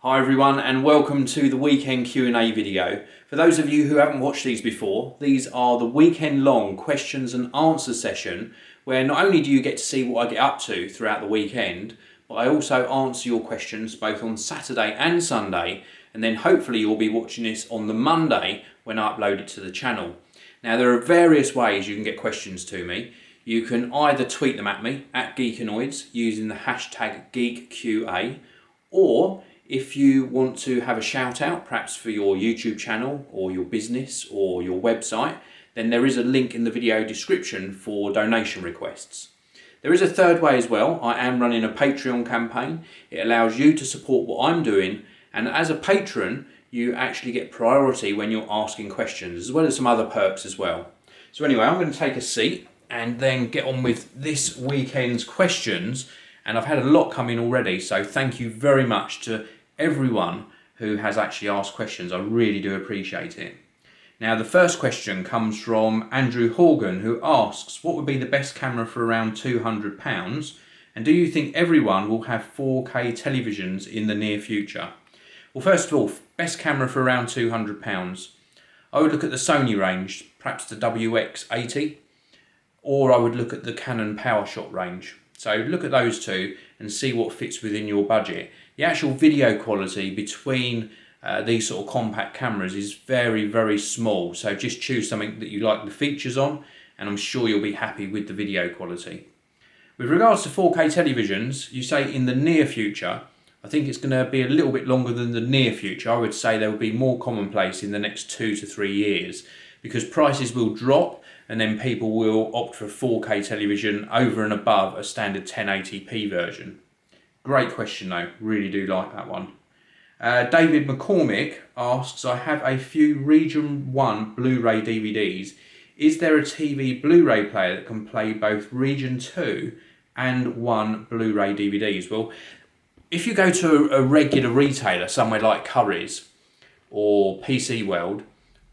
Hi everyone and welcome to the weekend Q&A video. For those of you who haven't watched these before, these are the weekend long questions and answer session where not only do you get to see what I get up to throughout the weekend, but I also answer your questions both on Saturday and Sunday, and then hopefully you'll be watching this on the Monday when I upload it to the channel. Now there are various ways you can get questions to me. You can either tweet them at me at Geekanoids using the hashtag GeekQA, or if you want to have a shout out, perhaps for your YouTube channel or your business or your website, then there is a link in the video description for donation requests. There is a third way as well. I am running a Patreon campaign. It allows you to support what I'm doing, and as a patron, you actually get priority when you're asking questions, as well as some other perks as well. So anyway, I'm going to take a seat and then get on with this weekend's questions. And I've had a lot come in already, so thank you very much to everyone who has actually asked questions. I really do appreciate it. Now the first question comes from Andrew Horgan, who asks, what would be the best camera for around £200, and do you think everyone will have 4K televisions in the near future? Well, first of all, best camera for around £200. I would look at the Sony range, perhaps the WX80, or I would look at the Canon PowerShot range. So look at those two and see what fits within your budget. The actual video quality between these sort of compact cameras is very, very small. So just choose something that you like the features on, and I'm sure you'll be happy with the video quality. With regards to 4K televisions, you say in the near future. I think it's going to be a little bit longer than the near future. I would say they will be more commonplace in the next 2 to 3 years, because prices will drop and then people will opt for 4K television over and above a standard 1080p version. Great question though, really do like that one. David McCormick asks, I have a few Region 1 Blu-ray DVDs. Is there a TV Blu-ray player that can play both Region 2 and 1 Blu-ray DVDs? Well, if you go to a regular retailer, somewhere like Currys or PC World,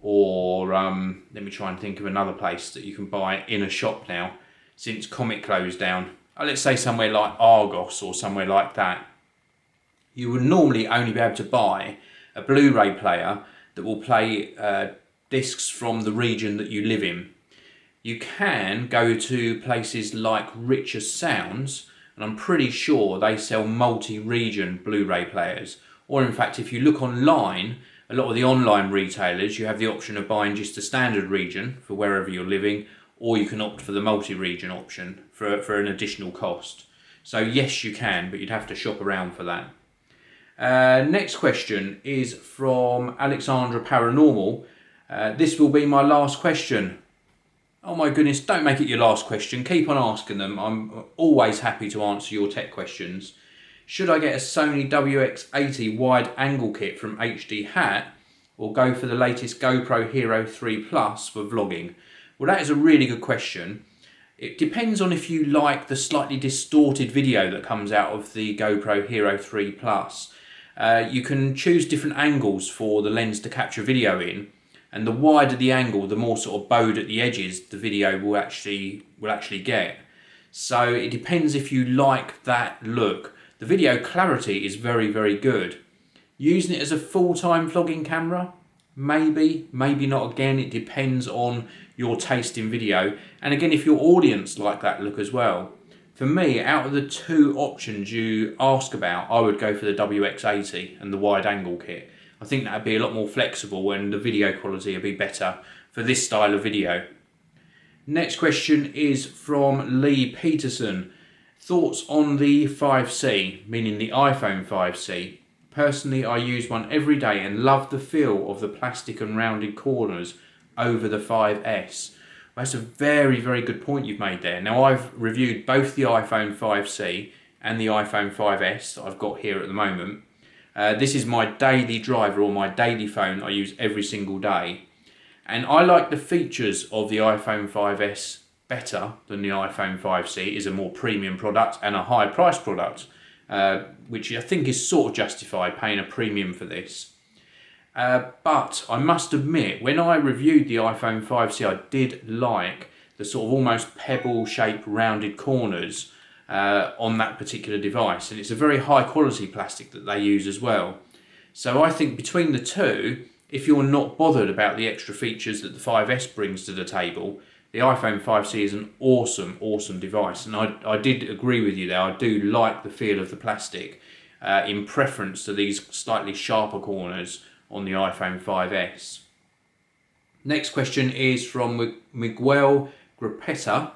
or let me try and think of another place that you can buy in a shop now, since Comic closed down. Let's say somewhere like Argos or somewhere like that. You would normally only be able to buy a Blu-ray player that will play discs from the region that you live in. You can go to places like Richer Sounds, and I'm pretty sure they sell multi-region Blu-ray players. Or in fact, if you look online, a lot of the online retailers, you have the option of buying just a standard region for wherever you're living, or you can opt for the multi-region option for an additional cost. So yes, you can, but you'd have to shop around for that. Next question is from Alexandra Paranormal. This will be my last question. Oh my goodness, don't make it your last question. Keep on asking them. I'm always happy to answer your tech questions. Should I get a Sony WX80 wide angle kit from HD Hat, or go for the latest GoPro Hero 3 Plus for vlogging? Well, that is a really good question. It depends on if you like the slightly distorted video that comes out of the GoPro Hero 3 Plus. You can choose different angles for the lens to capture video in, and the wider the angle, the more sort of bowed at the edges the video will actually get. So it depends if you like that look. The video clarity is very, very good. Using it as a full-time vlogging camera? Maybe, maybe not. Again, it depends on your taste in video. And again, if your audience like that look as well. For me, out of the two options you ask about, I would go for the WX80 and the wide angle kit. I think that would be a lot more flexible and the video quality would be better for this style of video. Next question is from Lee Peterson. Thoughts on the 5C, meaning the iPhone 5C. Personally, I use one every day and love the feel of the plastic and rounded corners over the 5S. Well, that's a very, very good point you've made there. Now, I've reviewed both the iPhone 5C and the iPhone 5S that I've got here at the moment. This is my daily driver, or my daily phone I use every single day. And I like the features of the iPhone 5S better than the iPhone 5C. It is a more premium product and a high price product, which I think is sort of justified paying a premium for this. But I must admit, when I reviewed the iPhone 5C, I did like the sort of almost pebble shaped rounded corners on that particular device, and it's a very high quality plastic that they use as well. So I think between the two, if you're not bothered about the extra features that the 5S brings to the table, the iPhone 5C is an awesome, awesome device. And I did agree with you there. I do like the feel of the plastic in preference to these slightly sharper corners on the iPhone 5S. Next question is from Miguel Grappetta.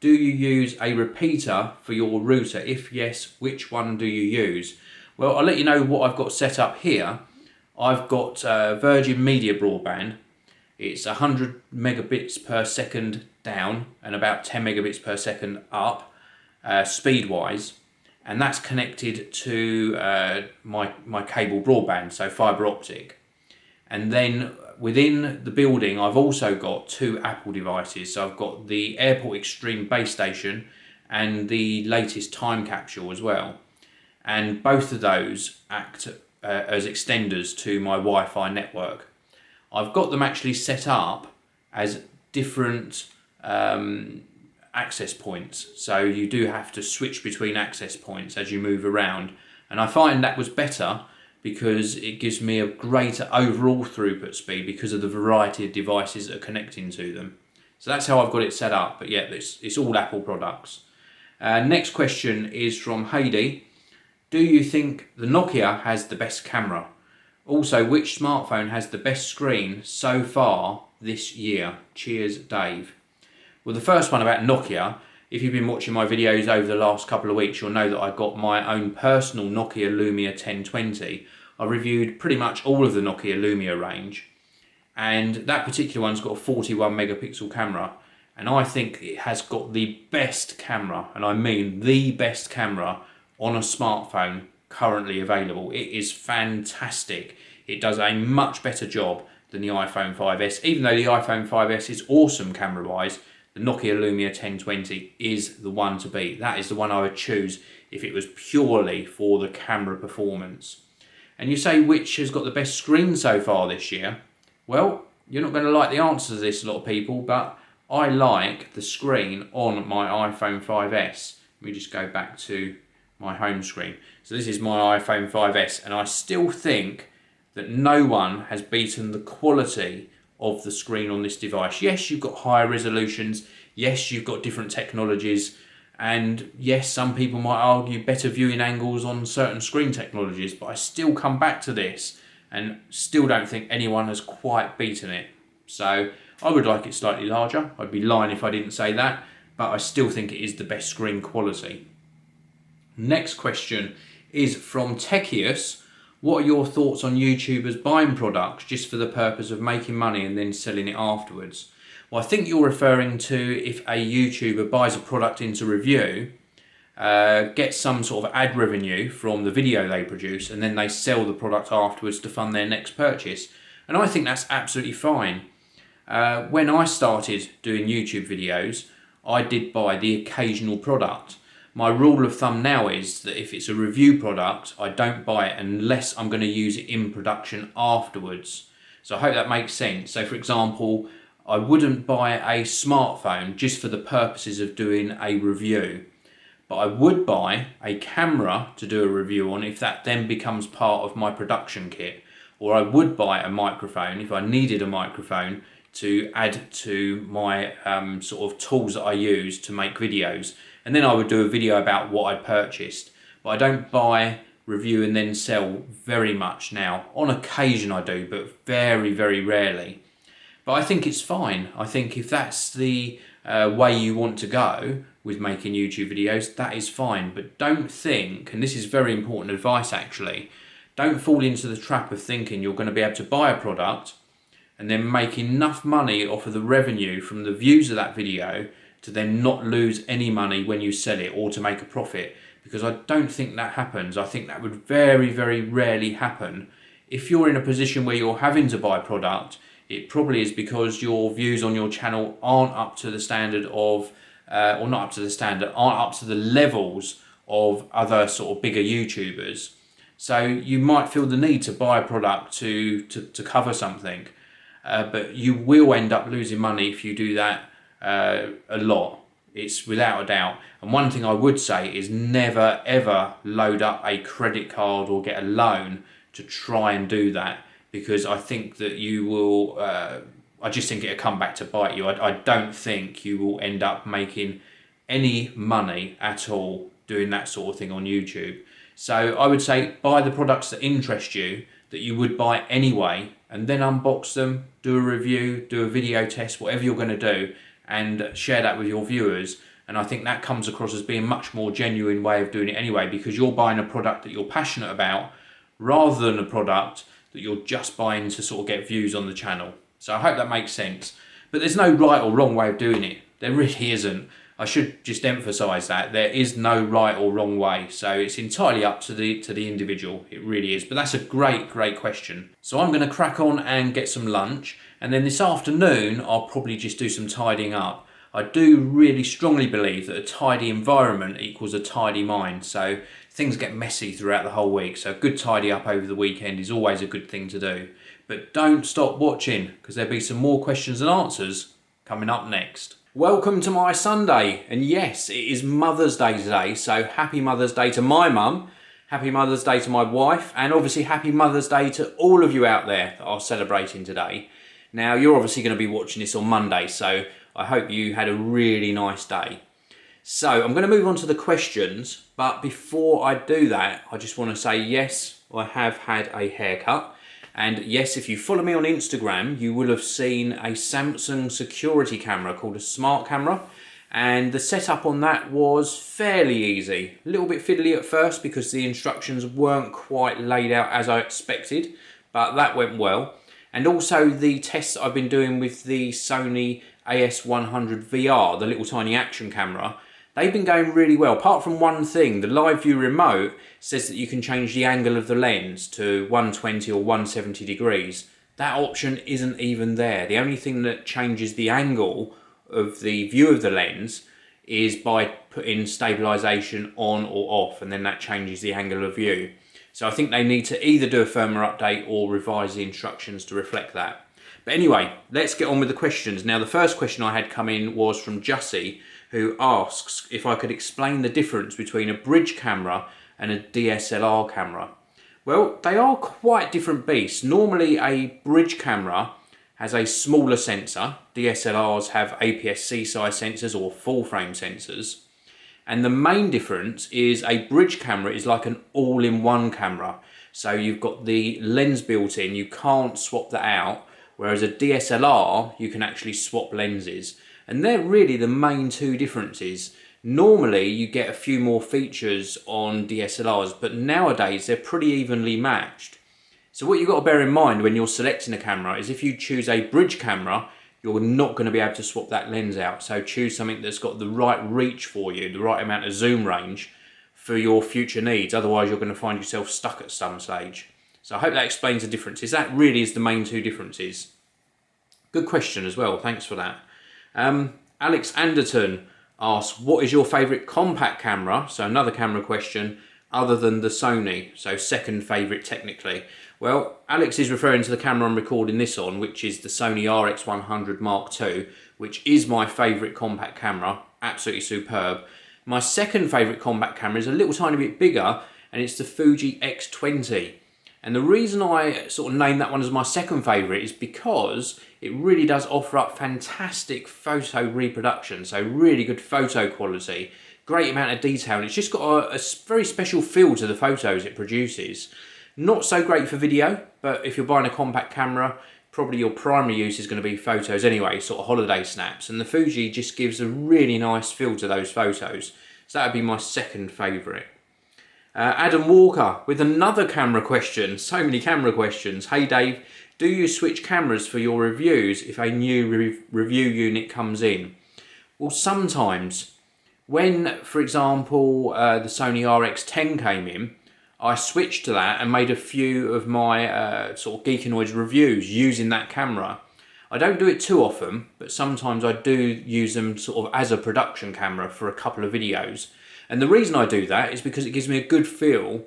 Do you use a repeater for your router? If yes, which one do you use? Well, I'll let you know what I've got set up here. I've got Virgin Media broadband. It's 100 megabits per second down and about 10 megabits per second up, speed-wise. And that's connected to my cable broadband, so fibre optic. And then within the building, I've also got two Apple devices. So I've got the Airport Extreme base station and the latest time capsule as well. And both of those act as extenders to my Wi-Fi network. I've got them actually set up as different access points. So you do have to switch between access points as you move around. And I find that was better because it gives me a greater overall throughput speed because of the variety of devices that are connecting to them. So that's how I've got it set up. But yeah, it's all Apple products. Next question is from Heidi. Do you think the Nokia has the best camera? Also, which smartphone has the best screen so far this year? Cheers, Dave. Well, the first one about Nokia, if you've been watching my videos over the last couple of weeks, you'll know that I got my own personal Nokia Lumia 1020. I reviewed pretty much all of the Nokia Lumia range, and that particular one's got a 41 megapixel camera, and I think it has got the best camera, and I mean the best camera on a smartphone currently available. It is fantastic. It does a much better job than the iPhone 5S. Even though the iPhone 5S is awesome camera-wise, the Nokia Lumia 1020 is the one to beat. That is the one I would choose if it was purely for the camera performance. And you say which has got the best screen so far this year? Well, you're not going to like the answer to this, a lot of people, but I like the screen on my iPhone 5S. Let me just go back to my home screen. So this is my iPhone 5S, and I still think that no one has beaten the quality of the screen on this device. Yes, you've got higher resolutions. Yes, you've got different technologies. And yes, some people might argue better viewing angles on certain screen technologies, but I still come back to this and still don't think anyone has quite beaten it. So I would like it slightly larger. I'd be lying if I didn't say that, but I still think it is the best screen quality. Next question is from Techius. What are your thoughts on YouTubers buying products just for the purpose of making money and then selling it afterwards? Well, I think you're referring to if a YouTuber buys a product into review, gets some sort of ad revenue from the video they produce, and then they sell the product afterwards to fund their next purchase. And I think that's absolutely fine. When I started doing YouTube videos, I did buy the occasional product. My rule of thumb now is that if it's a review product, I don't buy it unless I'm going to use it in production afterwards. So I hope that makes sense. So for example, I wouldn't buy a smartphone just for the purposes of doing a review. But I would buy a camera to do a review on if that then becomes part of my production kit. Or I would buy a microphone if I needed a microphone to add to my sort of tools that I use to make videos. And then I would do a video about what I purchased. But I don't buy, review and then sell very much now. On occasion I do, but very, very rarely. But I think it's fine. I think if that's the way you want to go with making YouTube videos, that is fine. But don't think, and this is very important advice actually, don't fall into the trap of thinking you're going to be able to buy a product and then make enough money off of the revenue from the views of that video to then not lose any money when you sell it or to make a profit. Because I don't think that happens. I think that would very, very rarely happen. If you're in a position where you're having to buy a product, it probably is because your views on your channel aren't up to the standard of, or not up to the standard, aren't up to the levels of other sort of bigger YouTubers. So you might feel the need to buy a product to cover something, but you will end up losing money if you do that a lot. It's without a doubt. And one thing I would say is never ever load up a credit card or get a loan to try and do that, because I think that you will, I just think it'll come back to bite you. I don't think you will end up making any money at all doing that sort of thing on YouTube. So I would say buy the products that interest you, that you would buy anyway, and then unbox them, do a review, do a video test, whatever you're going to do, and share that with your viewers. And I think that comes across as being a much more genuine way of doing it anyway, because you're buying a product that you're passionate about rather than a product that you're just buying to sort of get views on the channel. So I hope that makes sense. But there's no right or wrong way of doing it. There really isn't. I should just emphasise that there is no right or wrong way. So it's entirely up to the individual. It really is. But that's a great question. So I'm going to crack on and get some lunch, and then this afternoon I'll probably just do some tidying up. I do really strongly believe that a tidy environment equals a tidy mind. So things get messy throughout the whole week. So a good tidy up over the weekend is always a good thing to do. But don't stop watching, because there'll be some more questions and answers coming up next. Welcome to my Sunday, and yes, it is Mother's Day today, so happy Mother's Day to my mum, happy Mother's Day to my wife, and obviously happy Mother's Day to all of you out there that are celebrating today. Now, you're obviously going to be watching this on Monday, so I hope you had a really nice day. So I'm going to move on to the questions, but before I do that, I just want to say yes, I have had a haircut. And yes, if you follow me on Instagram, you will have seen a Samsung security camera called a smart camera. And the setup on that was fairly easy. A little bit fiddly at first because the instructions weren't quite laid out as I expected, but that went well. And also the tests I've been doing with the Sony AS100 VR, the little tiny action camera, they've been going really well. Apart from one thing, the live view remote says that you can change the angle of the lens to 120 or 170 degrees. That option isn't even there. The only thing that changes the angle of the view of the lens is by putting stabilization on or off, and then that changes the angle of view. So I think they need to either do a firmware update or revise the instructions to reflect that. But anyway, let's get on with the questions. Now, the first question I had come in was from Jussie, who asks if I could explain the difference between a bridge camera and a DSLR camera. Well, they are quite different beasts. Normally a bridge camera has a smaller sensor. DSLRs have APS-C size sensors or full frame sensors. And the main difference is a bridge camera is like an all-in-one camera. So you've got the lens built in, you can't swap that out. Whereas a DSLR, you can actually swap lenses. And they're really the main two differences. Normally you get a few more features on DSLRs, but nowadays they're pretty evenly matched. So what you've got to bear in mind when you're selecting a camera is if you choose a bridge camera, you're not going to be able to swap that lens out. So choose something that's got the right reach for you, the right amount of zoom range for your future needs. Otherwise you're going to find yourself stuck at some stage. So I hope that explains the differences. That really is the main two differences. Good question as well, thanks for that. Alex Anderton asks, what is your favourite compact camera? So another camera question other than the Sony, so second favourite technically. Well, Alex is referring to the camera I'm recording this on, which is the Sony RX100 Mark II, which is my favourite compact camera, absolutely superb. My second favourite compact camera is a little tiny bit bigger, and it's the Fuji X20. And the reason I sort of named that one as my second favourite is because it really does offer up fantastic photo reproduction, so really good photo quality, great amount of detail, and it's just got a very special feel to the photos it produces. Not so great for video, but if you're buying a compact camera, probably your primary use is going to be photos anyway, sort of holiday snaps, and the Fuji just gives a really nice feel to those photos. So that would be my second favourite. Adam Walker with another camera question. So many camera questions. Hey Dave, do you switch cameras for your reviews if a new review unit comes in? Well, sometimes. When, for example, the Sony RX10 came in, I switched to that and made a few of my sort of Geekanoids reviews using that camera. I don't do it too often, but sometimes I do use them sort of as a production camera for a couple of videos. And the reason I do that is because it gives me a good feel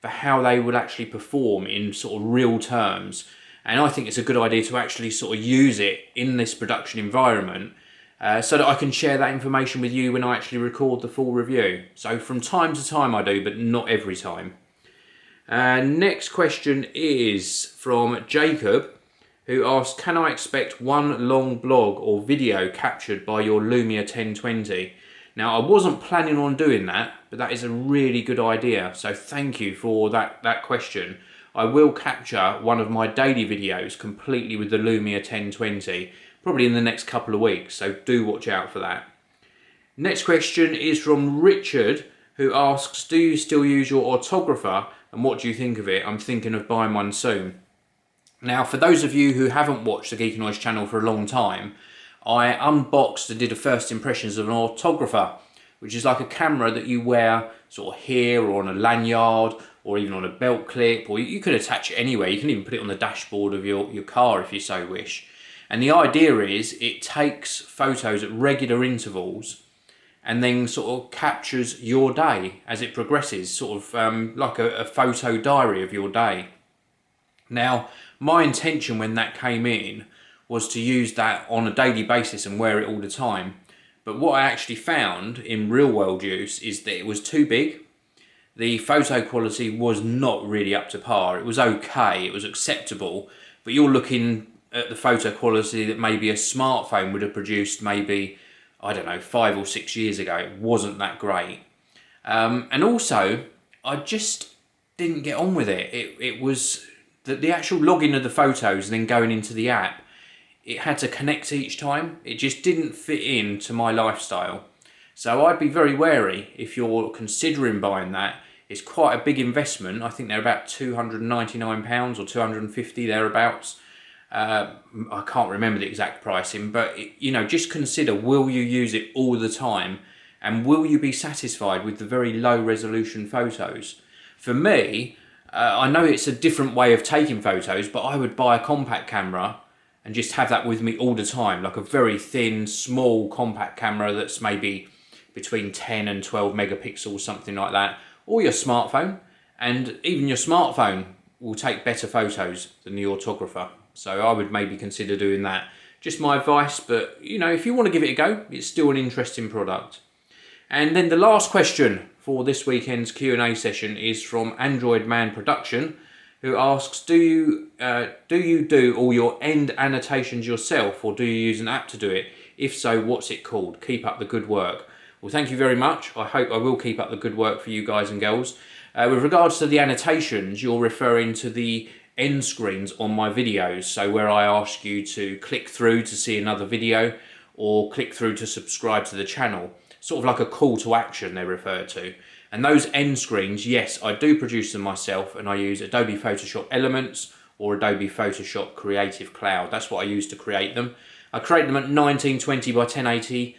for how they would actually perform in sort of real terms. And I think it's a good idea to actually sort of use it in this production environment so that I can share that information with you when I actually record the full review. So from time to time I do, but not every time. Next question is from Jacob, who asks, can I expect one long blog or video captured by your Lumia 1020? Now, I wasn't planning on doing that, but that is a really good idea. So thank you for that question. I will capture one of my daily videos completely with the Lumia 1020, probably in the next couple of weeks. So do watch out for that. Next question is from Richard, who asks, do you still use your autographer and what do you think of it? I'm thinking of buying one soon. Now, for those of you who haven't watched the Geekanoids channel for a long time, I unboxed and did a first impressions of an autographer, which is like a camera that you wear sort of here or on a lanyard or even on a belt clip, or you could attach it anywhere. You can even put it on the dashboard of your car if you so wish. And the idea is it takes photos at regular intervals and then sort of captures your day as it progresses, sort of like a photo diary of your day. Now, my intention when that came in was to use that on a daily basis and wear it all the time. But what I actually found in real world use is that it was too big. The photo quality was not really up to par. It was okay, it was acceptable, but you're looking at the photo quality that maybe a smartphone would have produced maybe, I don't know, 5 or 6 years ago. It wasn't that great. And also, I just didn't get on with it. It was the actual logging of the photos and then going into the app, it had to connect each time. It just didn't fit into my lifestyle. So I'd be very wary if you're considering buying that. It's quite a big investment. I think they're about £299 or 250 thereabouts. I can't remember the exact pricing, but just consider, will you use it all the time? And will you be satisfied with the very low resolution photos? For me, I know it's a different way of taking photos, but I would buy a compact camera and just have that with me all the time, like a very thin, small compact camera that's maybe between 10 and 12 megapixels, something like that, or your smartphone. And even your smartphone will take better photos than the autographer. So I would maybe consider doing that. Just my advice, but if you want to give it a go, it's still an interesting product. And then the last question for this weekend's Q&A session is from Android Man Production, who asks, do you do all your end annotations yourself, or do you use an app to do it? If so, what's it called? Keep up the good work. Well, thank you very much. I hope I will keep up the good work for you guys and girls. With regards to the annotations, you're referring to the end screens on my videos, so where I ask you to click through to see another video or click through to subscribe to the channel. Sort of like a call to action they're referred to. And those end screens, yes, I do produce them myself, and I use Adobe Photoshop Elements or Adobe Photoshop Creative Cloud. That's what I use to create them. I create them at 1920 by 1080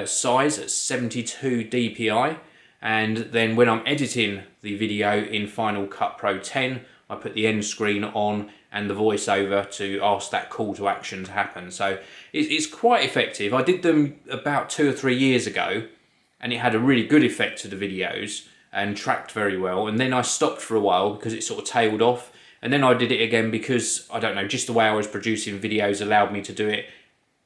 size at 72 dpi, and then when I'm editing the video in Final Cut Pro 10, I put the end screen on and the voiceover to ask that call to action to happen. So it's quite effective. I did them about 2 or 3 years ago, and it had a really good effect to the videos and tracked very well. And then I stopped for a while because it sort of tailed off. And then I did it again because, I don't know, just the way I was producing videos allowed me to do it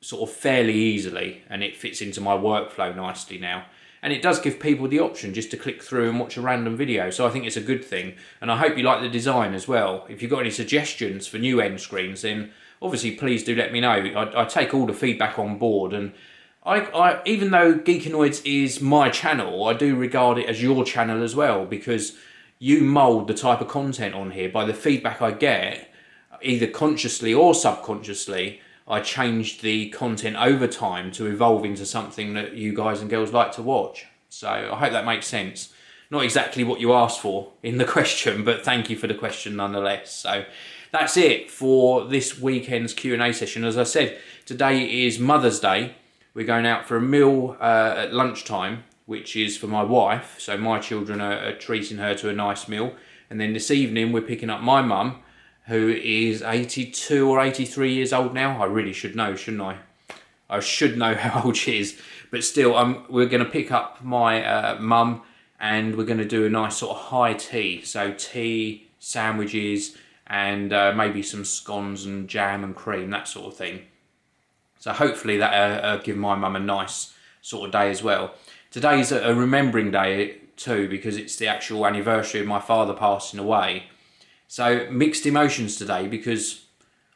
sort of fairly easily, and it fits into my workflow nicely now. And it does give people the option just to click through and watch a random video. So I think it's a good thing. And I hope you like the design as well. If you've got any suggestions for new end screens, then obviously please do let me know. I take all the feedback on board. And I even though Geekanoids is my channel, I do regard it as your channel as well, because you mould the type of content on here by the feedback I get, either consciously or subconsciously. I changed the content over time to evolve into something that you guys and girls like to watch. So I hope that makes sense. Not exactly what you asked for in the question, but thank you for the question nonetheless. So that's it for this weekend's Q&A session. As I said, today is Mother's Day. We're going out for a meal at lunchtime, which is for my wife. So my children are treating her to a nice meal. And then this evening we're picking up my mum, who is 82 or 83 years old now. I really should know, shouldn't I? I should know how old she is. But still, we're going to pick up my mum, and we're going to do a nice sort of high tea. So tea, sandwiches, and maybe some scones and jam and cream, that sort of thing. So hopefully that'll give my mum a nice sort of day as well. Today's a remembering day. too, because it's the actual anniversary of my father passing away. So mixed emotions today, because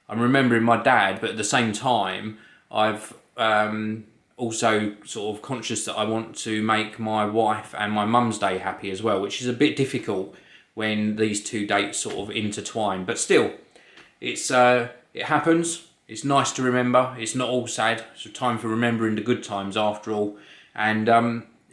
I'm remembering my dad, but at the same time, I've also sort of conscious that I want to make my wife and my mum's day happy as well, which is a bit difficult when these two dates sort of intertwine. But still, it happens. It's nice to remember. It's not all sad. It's a time for remembering the good times after all. And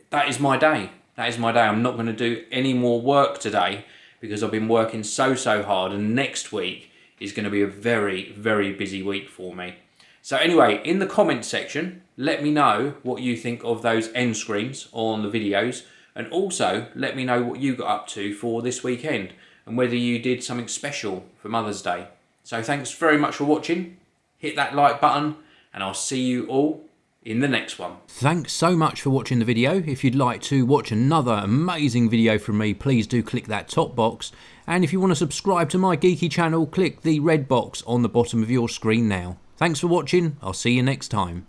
that is my day. That is my day. I'm not going to do any more work today because I've been working so hard, and next week is going to be a very, very busy week for me. So anyway, in the comments section, let me know what you think of those end screens on the videos, and also let me know what you got up to for this weekend and whether you did something special for Mother's Day. So thanks very much for watching. Hit that like button, and I'll see you all in the next one. Thanks so much for watching the video. If you'd like to watch another amazing video from me, please do click that top box. And if you want to subscribe to my geeky channel, click the red box on the bottom of your screen now. Thanks for watching. I'll see you next time.